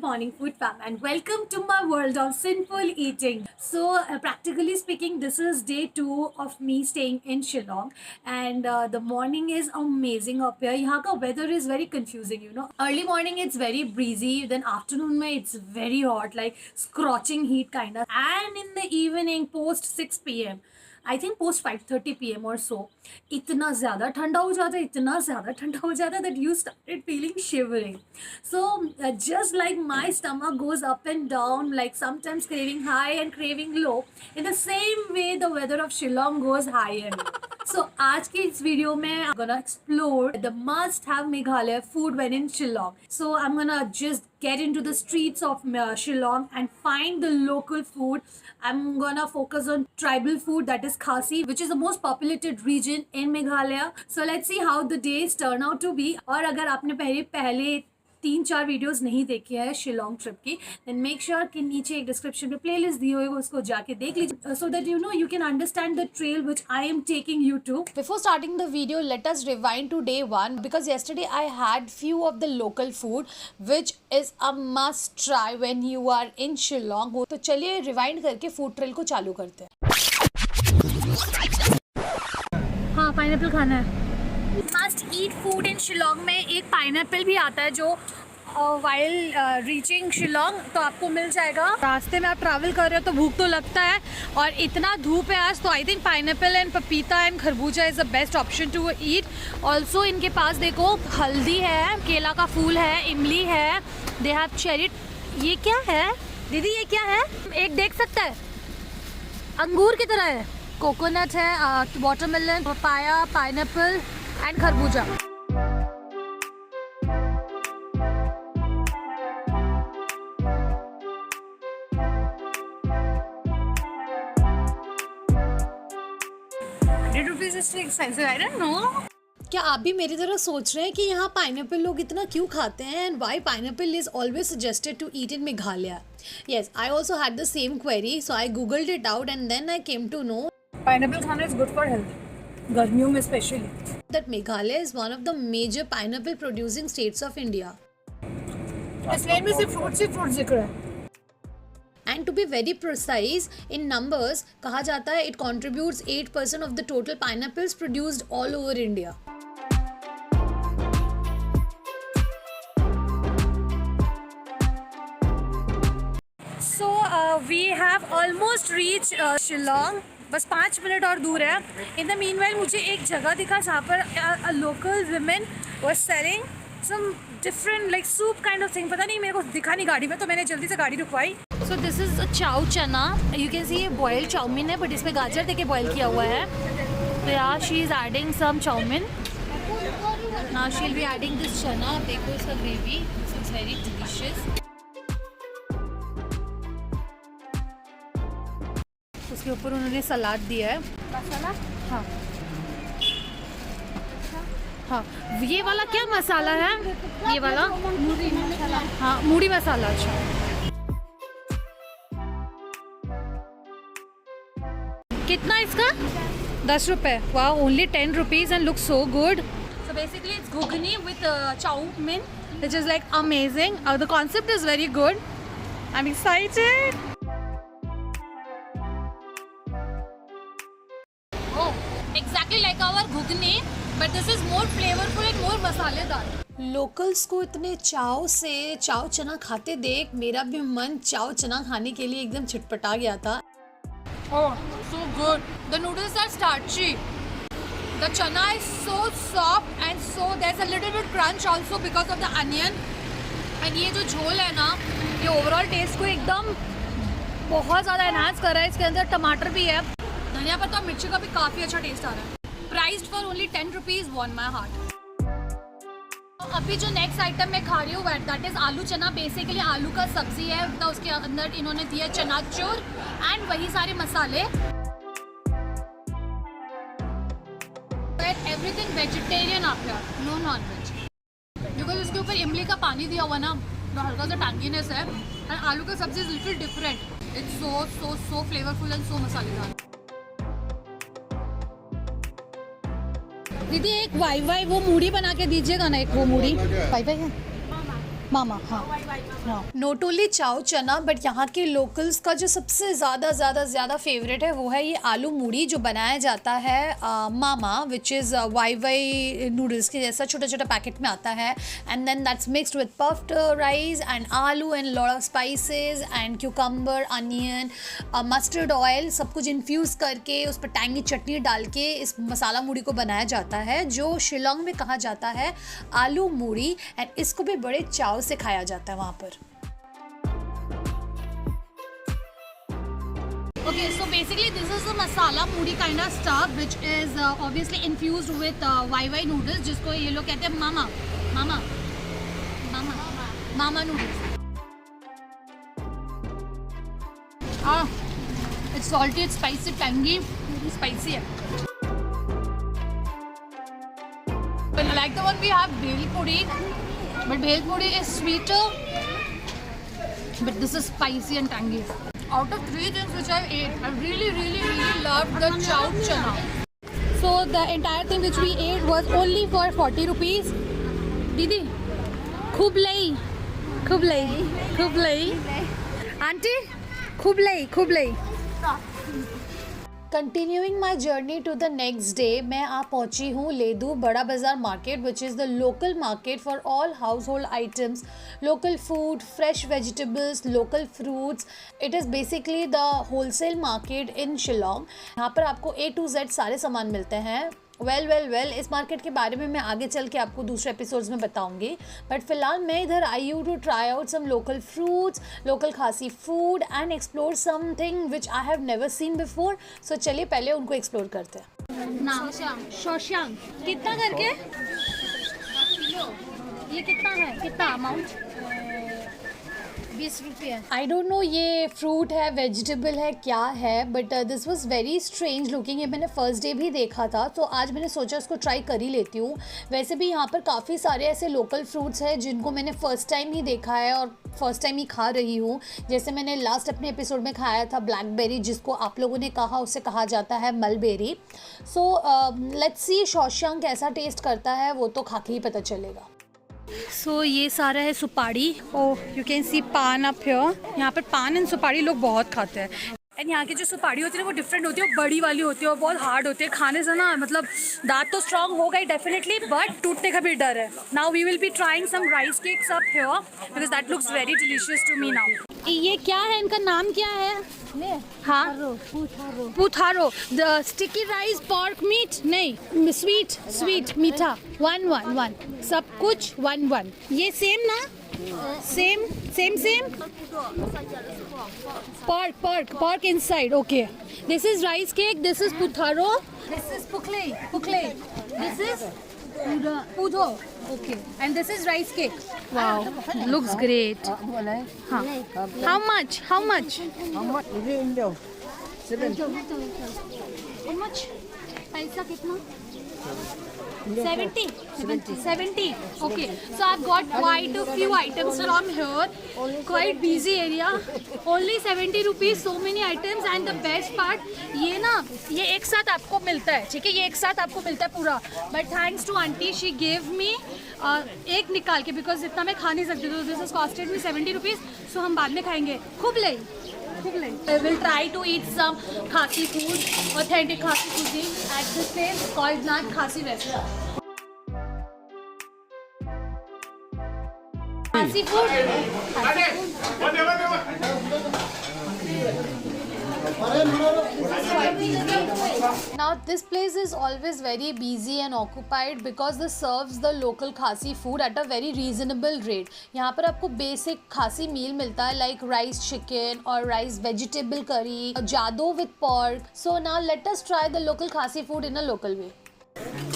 morning, food fam, and welcome to my world of sinful eating. So, practically speaking, this is day 2 of me staying in Shillong, and the morning is amazing up here. यहाँ का weather is very confusing, you know. Early morning it's very breezy, then afternoon में it's very hot, like scorching heat kind of, and in the evening post 6 p.m. I think post 5:30 PM और सो इतना ज़्यादा ठंडा हो जाता है, इतना ज़्यादा ठंडा हो जाता है that you started feeling shivering. So just like my stomach goes up and down, like sometimes craving high and craving low, in the same way the weather of Shillong goes high and low. So आज के इस वीडियो में I am gonna explore the must have Meghalaya food when in Shillong. So I'm gonna just get into the streets of Shillong and find the local food. I'm gonna focus on tribal food, that is Khasi, which is the most populated region in Meghalaya. So let's see how the days turn out to be. और अगर आपने पहले 3-4 videos नहीं देखे हैं Shillong trip की, then make sure कि नीचे एक डिस्क्रिप्शन में प्लेलिस्ट दी होगी, उसको जाके देख लीजिए so that you know you can understand the trail which I am taking you to. Before starting the video, let us rewind to day 1 because yesterday I had few of the local food which is a must try when you are in Shillong. तो चलिए rewind करके food trail को चालू करते हैं. हाँ, pineapple खाना है. Must eat food in Shillong में एक पाइनएप्पल भी आता है जो वाइल रीचिंग शिलोंग तो आपको मिल जाएगा. रास्ते में आप ट्रैवल कर रहे हो तो भूख तो लगता है और इतना धूप है आज, तो I think pineapple and papita and kharbuja is the best option to eat. Also इनके पास देखो हल्दी है, केला का फूल है, इमली है, दे हैव चेरी. ये क्या है दीदी, ये क्या है? एक देख सकता है, अंगूर की तरह है. कोकोनट है, वाटरमेलन, पपाया, पाइनएप्पल एंड खरबूजा. क्या आप भी मेरी तरह सोच रहे हैं कि यहाँ पाइनएप्पल लोग इतना क्यों खाते हैं and why pineapple is always suggested to eat in Meghalaya? Yes, I also had the same query, so I googled it out and then I came to know pineapple खाना इज गुड फॉर हेल्थ, गर्मियों में specially. that Meghalaya is one of the major pineapple producing states of India. इसलिए में सिर्फ fruit जिक्र है. And to be very precise in numbers, कहा जाता है it contributes 8% of the total pineapples produced all over India. So we have almost reached Shillong. बस 5 minute और दूर है. इन द मीन वाइल मुझे एक जगह दिखा जहाँ पर local women were selling some different like soup kind of thing. पता नहीं, मेरे को दिखा नहीं गाड़ी में, तो मैंने जल्दी से गाड़ी रुकवाई. So this is a chow chana. You can see ये boiled चाउमीन है, बट इसमें गाजर देके बॉयल किया हुआ है. तो यार she is adding some chow mein. Now she'll be adding this chana. देखो इसका ग्रेवी, it's very delicious. उसके ऊपर उन्होंने सलाद दिया है. मसाला? हाँ हाँ. ये वाला क्या मसाला है? ये वाला मूढ़ी मसाला. हाँ, मूढ़ी मसाला. अच्छा, कितना इसका? 10 रुपये. वाह, only 10 rupees and looks so good. So basically it's ghugni with chow mein, which is like amazing. The concept is very good. I'm excited. Oh, exactly like our ghugni, but this is more flavorful and more मसालेदार. Locals को इतने चाव से चाव चना खाते देख मेरा भी मन चाव चना खाने के लिए एकदम छटपटा गया था. Oh, so good. The noodles are starchy. The chana is so soft and so there's a little bit crunch also because of the onion. And ये जो झोल है ना, ये ओवरऑल टेस्ट को एकदम बहुत ज़्यादा एनहांस कर रहा है. इसके अंदर टमाटर भी है, धनिया पत्ता, मिर्ची का भी काफ़ी अच्छा टेस्ट आ रहा है. Priced for only 10 rupees, won my heart. अभी जो नेक्स्ट आइटम मैं खा रही हूँ दैट इज़ आलू चना. बेसिकली आलू का सब्जी है, तो उसके अंदर इन्होंने दिया चनाचूर एंड वही सारे मसाले. एवरीथिंग वेजिटेरियन आप यार, नो नॉन वेज. बिकॉज इसके ऊपर इमली का पानी दिया हुआ ना, तो हल्का सा टैंगीनेस है. एंड आलू का सब्जी is little different. It's so so so flavourful and so मसालेदार. दीदी एक वाई वाई वो मूढ़ी बना के दीजिएगा ना, एक वो मूढ़ी वाई वाई है. मामा हाँ नोट ओनली चाव चना बट यहाँ के लोकल्स का जो सबसे ज़्यादा फेवरेट है वो है ये आलू मूढ़ी जो बनाया जाता है Mama which is Wai Wai noodles के जैसा छोटा छोटा पैकेट में आता है and then that's mixed with puffed rice and aloo and lot of spices and cucumber onion mustard oil सब कुछ इन्फ्यूज़ करके उस पर टैंगी चटनी डाल के इस मसाला मूढ़ी को बनाया जाता है जो शिलोंग में कहा जाता है आलू मूढ़ी एंड इसको भी बड़े चाव से खाया जाता है वहाँ पर। Okay, so basically this is a masala moody kind of stuff which is obviously infused with YY noodles जिसको ये लोग कहते हैं मामा noodles। It's salty, it's spicy, tangy, spicy है। Like the one we have bhel puri, but bhel puri is sweeter, but this is spicy and tangy. Out of 3 things which I've ate, I really loved the chow chana. So the entire thing which we ate was only for 40 rupees. Didi, khub lei. Auntie, khub lei. Continuing my journey to the next day मैं आ पहुंची हूँ Iewduh Bara Bazaar market which is the local market for all household items local food fresh vegetables local fruits it is basically the wholesale market in Shillong. यहाँ पर आपको A to Z सारे सामान मिलते हैं। वेल इस मार्केट के बारे में मैं आगे चल के आपको दूसरे एपिसोड्स में बताऊंगी बट फिलहाल मैं इधर आई हूँ to try out some local fruits local Khasi food and explore something which I have never seen before. So चलिए पहले उनको एक्सप्लोर करते हैं। नाम शोशांग कितना करके ये कितना अमाउंट 20 रुपये। आई डोंट नो ये फ्रूट है वेजिटेबल है क्या है but this was very strange looking. ये मैंने फर्स्ट डे भी देखा था तो आज मैंने सोचा इसको ट्राई कर ही लेती हूँ। वैसे भी यहाँ पर काफ़ी सारे ऐसे लोकल फ्रूट्स हैं जिनको मैंने फ़र्स्ट टाइम ही देखा है और फर्स्ट टाइम ही खा रही हूँ। जैसे मैंने लास्ट अपने एपिसोड में खाया था ब्लैकबेरी जिसको आप लोगों ने कहा उसे कहा जाता है मलबेरी। सो लेट्स सी शोशांग कैसा टेस्ट करता है वो तो खा के ही पता चलेगा। सो ये सारा है सुपारी। ओह यू कैन सी पान अप हियर। यहाँ पर पान एंड सुपारी लोग बहुत खाते हैं एंड यहाँ की जो सुपारी होती है वो डिफरेंट होती है, वो बड़ी वाली होती है और बहुत हार्ड होती है खाने से ना, मतलब दांत तो स्ट्रांग हो गई डेफिनेटली बट टूटने का भी डर है। Now we will be trying some rice cakes up here because that looks very delicious to me now. ये क्या है, इनका नाम क्या है? हाँ Putharo the sticky rice pork meat नहीं स्वीट मीठा 1 सब कुछ 1 ये सेम ना same pork inside. Okay, this is rice cake, this is putharo, this is pukle, this is pudho. Okay, and this is rice cake. Wow, looks great. Huh. How much? How much? पैसा कितना? 70. Okay, so I've got quite a few items from here. Quite busy area. Only 70 rupees. So many items and the best part ये एक साथ आपको मिलता है, ठीक है, ये एक साथ आपको मिलता है पूरा. But thanks to auntie, she gave me एक निकाल के because इतना मैं खा नहीं सकती तो this has costed me 70 rupees. So हम बाद में खाएंगे. खूब ले. I will try to eat some Khasi food, authentic Khasi cuisine at this place called Nat Khasi Restaurant. Khasi food. Now this place is always very busy and occupied because this serves the local Khasi food at a very reasonable rate. यहाँ पर आपको basic Khasi meal मिलता है like rice chicken or rice vegetable curry, jado with pork. So now let us try the local Khasi food in a local way.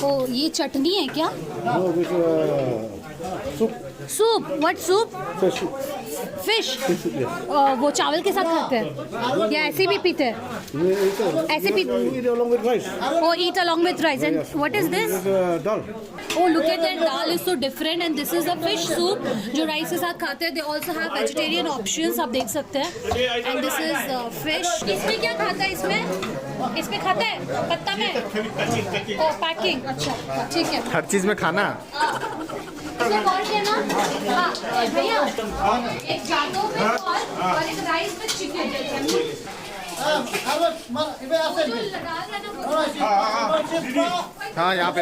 Oh, ये चटनी है क्या? No, this soup. Soup? What soup? Fish. Fish. Yes. वो चावल के साथ खाते हैं या ऐसे भी pीते हैं? ऐसे पीते हैं? Eat along with rice. Oh, eat along with rice. And Yes. what is this? This is dal. Oh, look at that dal is so different and this is a fish soup जो rice के साथ खाते हैं. They also have vegetarian options, आप देख सकते हैं. And this is fish. इसमें क्या खाता है इसमें? इसमें खाता है पत्ता में? Oh, packing. अच्छा, ठीक है. हर चीज में खाना. इसमें pork है ना? हाँ भैया एक जादू में pork और एक राइस में चिकन। जो लगा रहा है ना वो हाँ यहाँ पे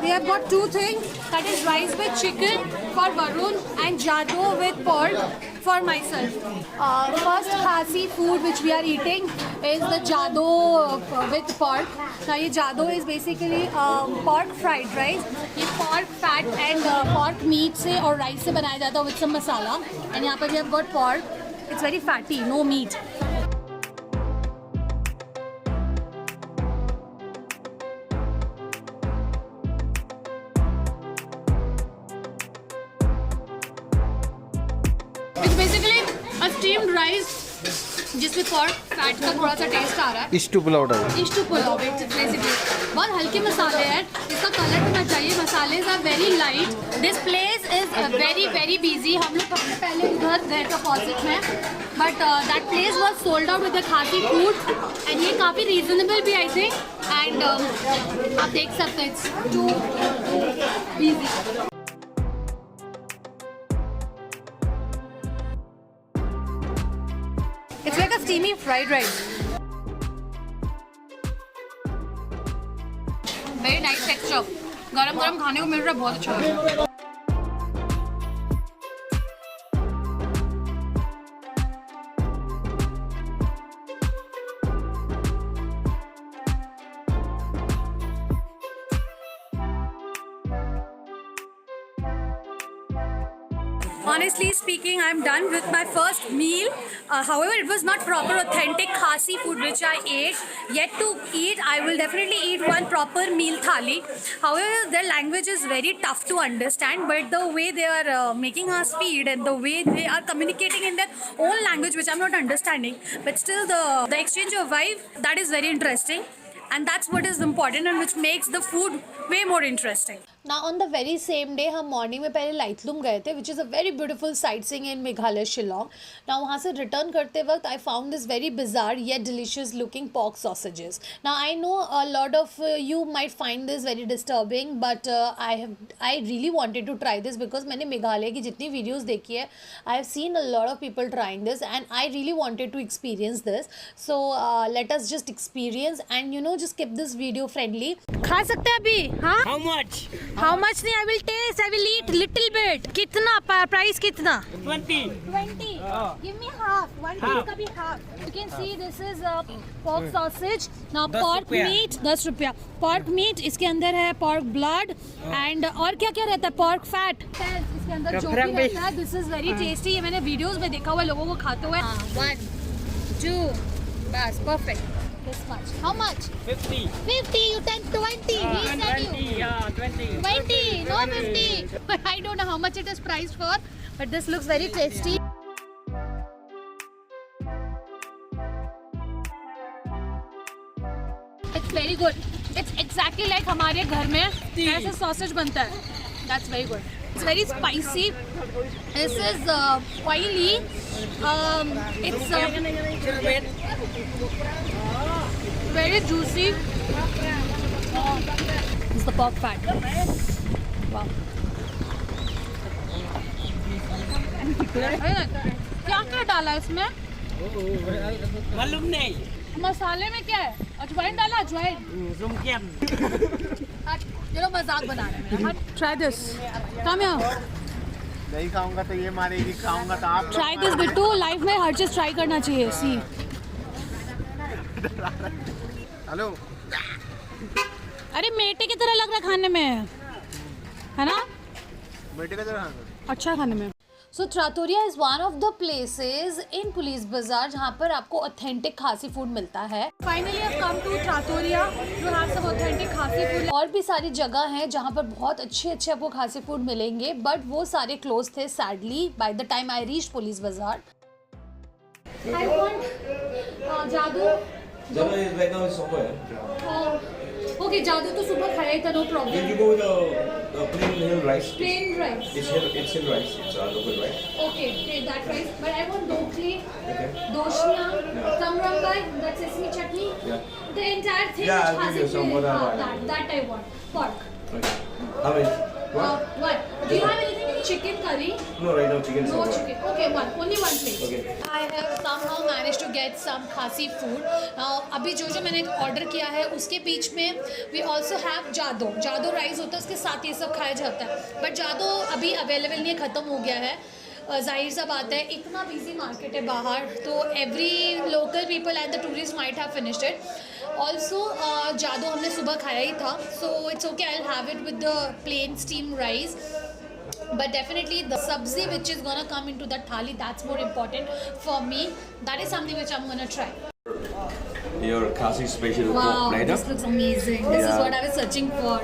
We have got two things, that is rice with chicken for Varun and Jado with pork for myself. First Khasi food which we are eating is the Jado with pork. Now ये Jado is basically pork fried rice. ये pork fat and pork meat से और rice से बनाया जाता है with some masala. And यहाँ पर we have got pork. It's very fatty, no meat. Steamed rice जिसमें pork fat का थोड़ा सा टेस्ट आ रहा है। Stew pulao type. Stew pulao basically बहुत हल्के मसाले हैं, इसका कलर होना चाहिए। Masale are very light. This place is very very busy. हम लोग पहले उधर गए थे अपोजिट में, but that place was sold out with the Khasi food and ये काफ़ी रीजनेबल भी आई थिंक। एंड आप देख सकते हैं it's too busy. It's like a steamy fried rice. Very nice texture. गरम गरम खाने को मिल रहा है, बहुत अच्छा है। Honestly speaking, I'm done with my first meal. However, it was not proper authentic Khasi food which I ate. Yet to eat, I will definitely eat one proper meal thali. However, their language is very tough to understand, but the way they are making us feed and the way they are communicating in their own language, which I'm not understanding, but still the exchange of vibe, that is very interesting. And that's what is important and which makes the food way more interesting. Now on the very same day हम morning में पहले लाइटलूम गए थे, which is a very beautiful sightseeing in Meghalaya Shillong. Now वहाँ से return करते वक्त I found this very bizarre yet delicious looking pork sausages. Now I know a lot of you might find this very disturbing, but I really wanted to try this because मैंने मेघालय की जितनी videos देखी है, I have seen a lot of people trying this and I really wanted to experience this. So let us just experience and just keep this video friendly. खा सकते हैं अभी? हाँ? How much? How much नहीं? I will taste. I will eat little bit. कितना? Price कितना? 20. 20. Give me half. One piece का भी half. You can see this is pork sausage. Now pork meat 10 रुपया. Pork meat इसके अंदर है pork blood and और क्या क्या रहता है? Pork fat. इसके अंदर जो भी रहता है. This is very tasty. ये मैंने वीडियोस में देखा हुआ है लोगों को खाते हुए. 1, 2, बस perfect. This much. How much? 50. 50. You take 20. He said 20. you. Yeah, 20. 20, no 50. I don't know how much it is priced for, but this looks very tasty. It's very good. It's exactly like हमारे घर में ऐसे sausage बनता है. That's very good. It's very spicy. This is oily. It's very juicy. This is the pork fat. Wow. क्या क्या डाला है इसमें? मालूम नहीं. मसाले में क्या है? अजवाइन डाला? अजवाइन? चलो मजाक बना रहे हैं. Try this. Come here. नहीं खाऊंगा तो ये मारेगी, खाऊंगा तो आप. Try this Bittu. लाइफ में हर चीज ट्राई करना चाहिए. सी. हेलो. अरे मेटे की तरह लग रहा खाने में, है ना? बेटे का जरा अच्छा खाने में. So Trattoria is one of the places in Police Bazaar जहाँ पर आपको authentic खासी फूड मिलता है. Finally, I've come to Trattoria to have some authentic Khasi food. और भी सारी जगह हैं जहाँ पर बहुत अच्छे अच्छे आपको खासी फूड मिलेंगे, बट वो सारे क्लोज थे sadly by the time I reach police बाजार. I want जादू. Jana is right now is somewhere. Okay, जादू तो सुबह खाया ही था, no Then problem. you go with the plain hill rice. Plain rice. It's hill rice. It's local rice. Okay, that rice. But I want dokli, Okay. doshnia, Yeah. samrambai, that sesame chutney. Yeah. The entire thing. Yeah, which I'll give you Khasi some food- whatever. that I want. Pork. Okay. How many? One. Do you have anything in chicken curry? No, right now chicken. No chicken. Okay, one. Only one plate. Okay. I have somehow managed to get some खासी food. अभी जो मैंने order किया है उसके बीच में we also have जादो rice होता है, उसके साथ ये सब खाया जाता है. बट जादो अभी अवेलेबल नहीं है, ख़त्म हो गया है. जाहिर सा बात है, इतना बिजी मार्केट है बाहर, तो every local people and the tourist might have finished it. Also jadoh हमने सुबह खाया ही था, so it's okay, I will have it with the plain steam rice. But definitely the sabzi which is gonna come into that thali, that's more important for me. That is something which I'm gonna try. Your Khasi special pork Wow, platter. this looks amazing. This is Yeah. what I was searching for.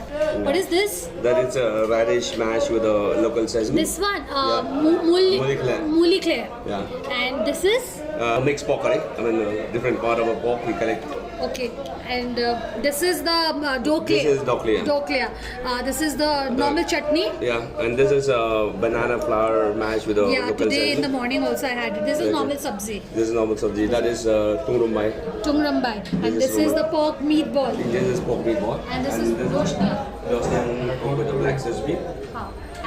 What is this? That is a radish mash with a local sesame. This one, Yeah. muli clay. Muli clay. Yeah. And this is? Mixed pork curry. I mean, different part of a pork we collect. Okay. And this is the dokle. This is dokle, yeah. Dokle. This is the normal chutney. Yeah, and this is banana flour mash with a Yeah, local today in sesame. the morning also I had it. This is Okay. normal sabzi. This is normal sabji. That is tungrambai. Tungrambai. And This is this is the rumba. pork meatball. This is pork meatball. And this is doshnia. Doshnia cooked with the black sesame.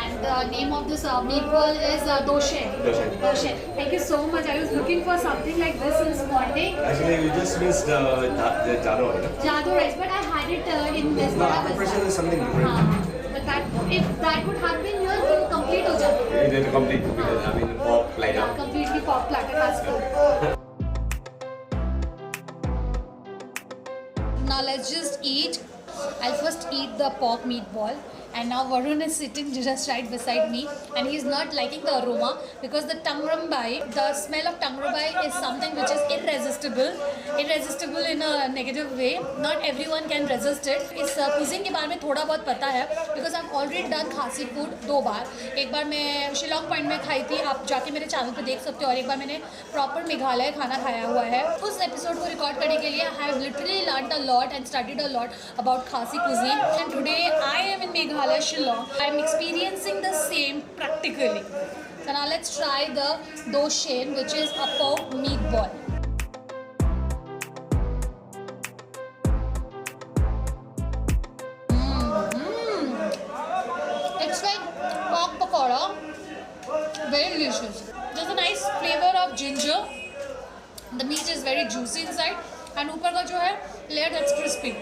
And the name of this meatball is doshen. Doshen. Thank you so much. I was looking for something like this this morning. Actually, you just missed the jaro. Jado rice, but I had it in this. No, the pressure is something different. But that, if that would have been here, then complete ho jata. It is complete. I mean, pork platter. Yeah, completely pork platter has come. Now let's just eat. I'll first eat the pork meatball. And now Varun is sitting just right beside me, and he's not liking the aroma because the tangrambai, the smell of tangrambai is something which is irresistible in a negative way. Not everyone can resist it. इस cuisine के बारे में थोड़ा बहुत पता है because I've already done खासी food 2 बार. एक बार मैं शिलोंग पॉइंट में खाई थी, आप जाके मेरे चैनल पे देख सकते हो, और एक बार मैंने प्रॉपर मेघालय खाना खाया हुआ है. उस एपिसोड को रिकॉर्ड करने के लिए I have literally learned a lot and studied a lot about Khasi cuisine, and today I am in Meghalaya, Shillong. I'm experiencing the same practically. So now let's try the doshen, which is a pork meatball. It's like pork pakoda, very delicious. There's a nice flavor of ginger. The meat is very juicy inside, and ऊपर का जो है layer that's crispy.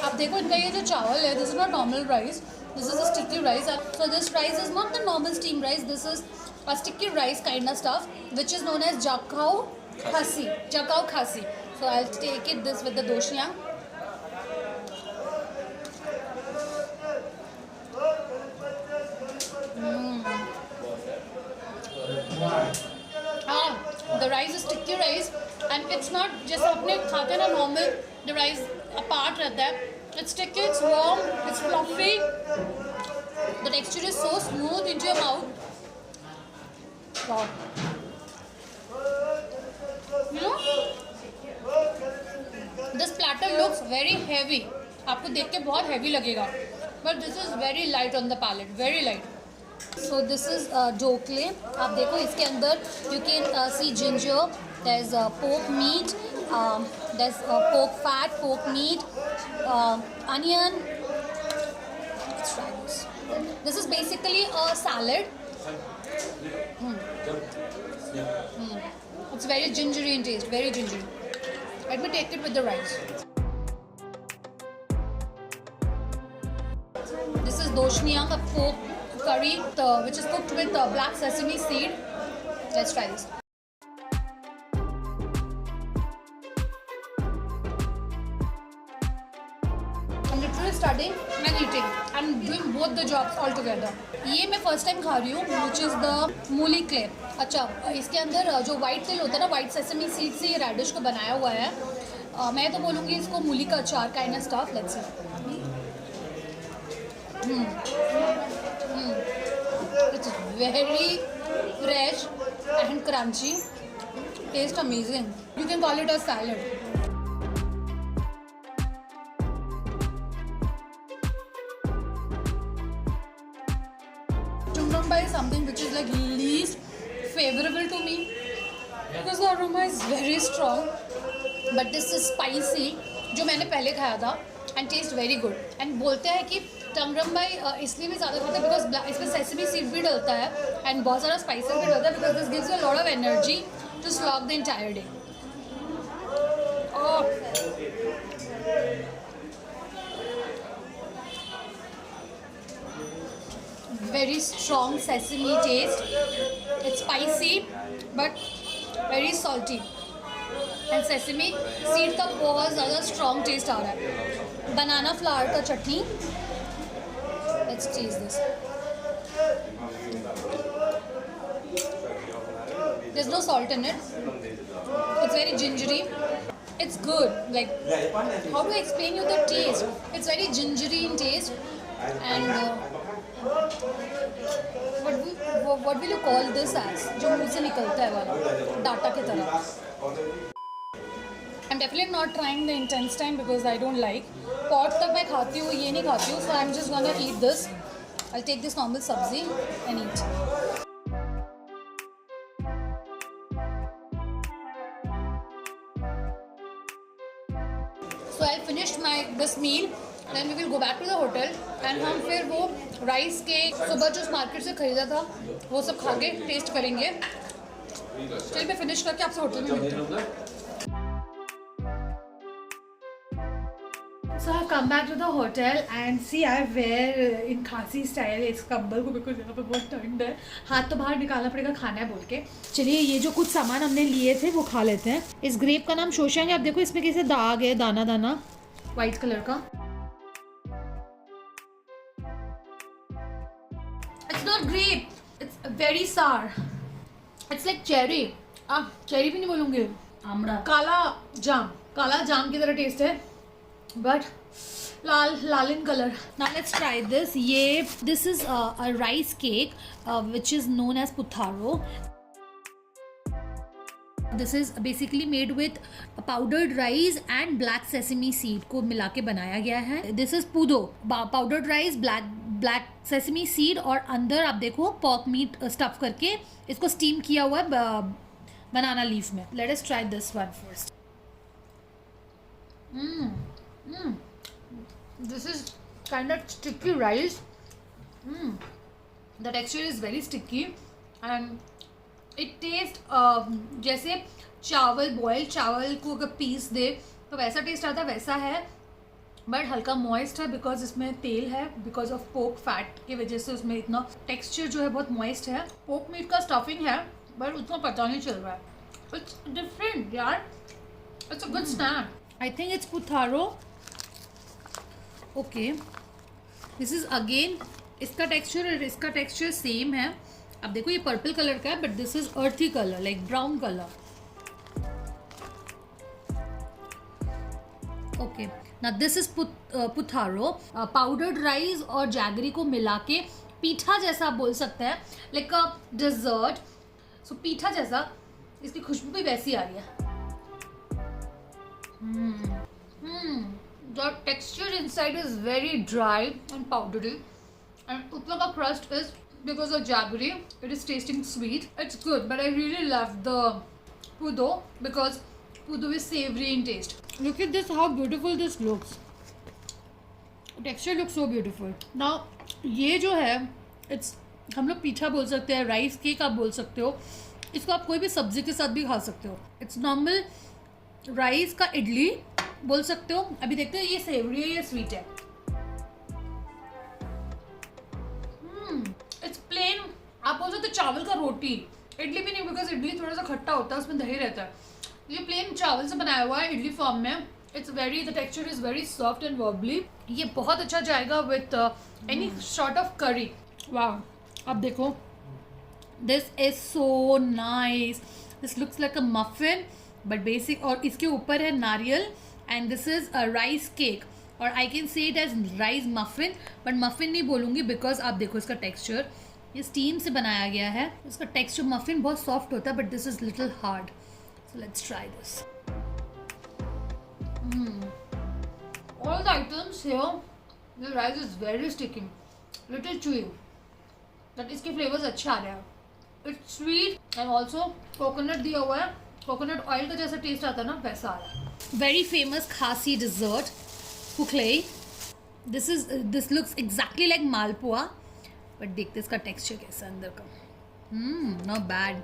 आप देखो इनका ये जो चावल है, this is not normal rice. This is a sticky rice. So this rice is not the normal steam rice. This is a sticky rice kind of stuff, which is known as jakau khasi. Jakau khasi. So I'll take it this with the doshnia. The rice is sticky rice, and it's not just अपने खाते ना normal. The rice apart रहता है. It's sticky, it's warm, it's fluffy. The texture is so smooth into your mouth. Wow. You know, this platter looks very heavy. आपको देख के बहुत heavy लगेगा. But this is very light on the palate, very light. So this is dokle. आप देखो इसके अंदर you can see ginger. There's pork meat. There's pork fat, pork meat, onion. Let's try this. This is basically a salad. It's very gingery in taste, very gingery. Let me take it with the rice. This is doshnia, a pork curry, which is cooked with black sesame seed. Let's try this. I'm literally studying and eating. I'm doing both the jobs all together. ये मैं first time खा रही हूँ, which is the मूली clay. अच्छा, इसके अंदर जो वाइट तिल होता है ना, वाइट सेसमी सीड से ये रेडिश को बनाया हुआ है. मैं तो बोलूँगी इसको मूली का अचार kind of stuff. Let's see. It's very fresh and crunchy. Taste amazing. You can call it a salad. Tungrambai is something which is like least favorable to me because the aroma is very strong. But this is spicy, जो मैंने पहले खाया था, and taste very good. And बोलते हैं कि टंगरम्बाई इसलिए भी ज़्यादा खाते हैं बिकॉज इसमें सेसमी सीड भी डलता है एंड बहुत सारा स्पाइसेस भी डलता है because this gives you a lot of energy to slog the entire day. Very strong sesame taste. It's spicy but very salty. And sesame seed का बहुत ज़्यादा strong taste आ रहा है. Banana flour का चटनी. Let's taste this. There's no salt in it. It's very gingery. It's good. Like, how do I explain you the taste? It's very gingery in taste. And what will you call this as? जो मुंह से निकलता है वाला data की तरह. I'm definitely not trying the intestine because I don't like. Pot तक मैं खाती हूँ, ये नहीं खाती हूँ. So I'm just gonna eat this. I'll take this normal sabzi and eat. So I finished this meal. Then we will go back to the hotel and हम फिर वो राइस केक सुबह जो उस मार्केट से ख़रीदा था वो सब खा के टेस्ट करेंगे. चलिए मैं फिनिश करके आपसे होटल में मिलती हूँ. So I've come back to the hotel and see I wear in खांसी स्टाइल इस कंबल को बिकॉज यहाँ पे बहुत ठंड है. हाथ तो बाहर निकालना पड़ेगा खाना है बोल के. चलिए ये जो कुछ सामान हमने लिए थे वो खा लेते हैं. इस ग्रेप का नाम शोशांग है. आप देखो इसमें कैसे दाग है दाना दाना वाइट कलर का. It's not grape. It's very sour. It's like cherry. Cherry भी नहीं बोलूँगी. आमड़ा. काला जाम की तरह टेस्ट है. But Lal in color. Now let's try this. This is a rice cake which is known as putharo. This is basically made with powdered rice and black sesame seed को मिला के बनाया गया है. This is pudo. Powdered rice, black sesame seed और अंदर आप देखो pork meat stuff करके इसको steam किया हुआ है banana leaf में. Let us try this one first. This is kind of sticky rice. The texture is very sticky and it tastes जैसे बॉइल्ड चावल को अगर पीस दे तो वैसा टेस्ट आता है वैसा है. बट हल्का मॉइस्ट है बिकॉज इसमें तेल है. बिकॉज ऑफ पोर्क फैट की वजह से उसमें इतना टेक्सचर जो है बहुत मॉइस्ट है. पोर्क मीट का स्टफिंग है बट उतना पता नहीं चल रहा है. इट्स डिफरेंट यार. It's a good snack. I think it's Putharo. Okay this is again इसका टेक्सचर और इसका टेक्सचर सेम है. अब देखो ये पर्पल कलर का है बट दिस इज अर्थी colour like brown colour. Okay ना दिस इज पुथारो. पाउडर्ड राइस और जैगरी को मिला के पीठा जैसा आप बोल सकते हैं लाइक अ डेजर्ट. सो पीठा जैसा. इसकी खुशबू भी वैसी आ रही है. The texture inside is very dry and powdery and utla ka crust is because of jaggery. It is tasting sweet. It's good but I really love the pudo because pudo is savory in taste. Look at this, how beautiful this looks. Texture looks so beautiful. Now ये जो है it's हम लोग पीठा बोल सकते हैं. Rice cake आप बोल सकते हो. इसको आप कोई भी सब्जी के साथ भी खा सकते हो. इट्स नॉर्मल राइस का इडली बोल सकते हो. अभी देखते हैं ये सेवरी है या स्वीट है. It's plain. आप बोल सकते हो चावल का रोटी. इडली भी नहीं बिकॉज इडली थोड़ा सा खट्टा होता है उसमें दही रहता है. ये प्लेन चावल से बनाया हुआ है इडली फॉर्म में. It's very the texture is very soft and wobbly. ये बहुत अच्छा जाएगा विथ एनी सॉर्ट ऑफ करी. वाह अब देखो this is so nice. This looks like a muffin but basic. और इसके ऊपर है नारियल and this is a rice cake और I can say it as rice muffin but muffin नहीं बोलूँगी बिकॉज आप देखो इसका टेक्सचर. ये स्टीम से बनाया गया है. इसका टेक्सचर मफिन बहुत सॉफ्ट होता है but this is little hard. So let's try this. All the items here, the rice is very sticky, little chewy. But इसके फ्लेवर्स अच्छे आ रहे हैं. It's sweet and also coconut दिया हुआ है. कोकोनट ऑयल का जैसा टेस्ट आता है ना वैसा आ रहा है. Very famous खासी dessert, puklei. This looks exactly like malpua, but देखते इसका टेक्सचर कैसा है अंदर का. Not bad.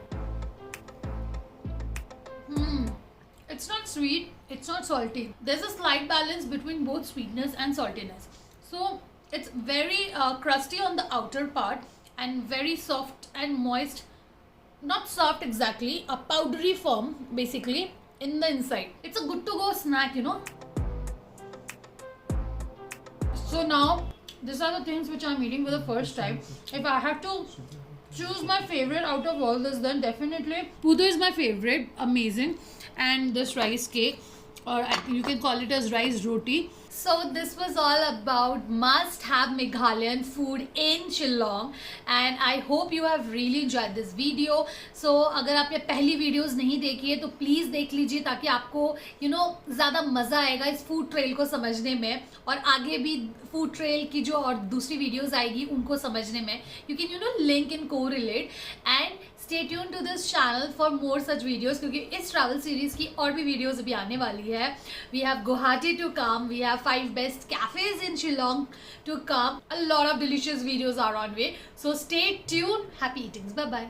It's not sweet, it's not salty. There's a slight balance between both sweetness and saltiness. So it's very crusty on the outer part and very soft and moist. Not soft exactly, a powdery form basically in the inside. It's a good to go snack, you know. So now these are the things which I'm eating for the first time. If I have to choose my favorite out of all this, then definitely pudu is my favorite. Amazing. And this rice cake, or you can call it as rice roti. So this was all about must have Meghalayan food in Shillong, and I hope you have really enjoyed this video. So अगर आपने पहली videos नहीं देखी है तो please देख लीजिए, ताकि आपको ज़्यादा मज़ा आएगा इस फूड ट्रेल को समझने में, और आगे भी फूड ट्रेल की जो और दूसरी वीडियोस आएगी उनको समझने में. यू कैन लिंक इन को relate, and stay tune to this channel for more such videos, क्योंकि इस ट्रैवल सीरीज़ की और भी वीडियोस अभी आने वाली है. We have Guwahati to come, we have 5 best cafes in Shillong to come. A lot of delicious videos are on way. So stay tuned. Happy eatings. Bye bye.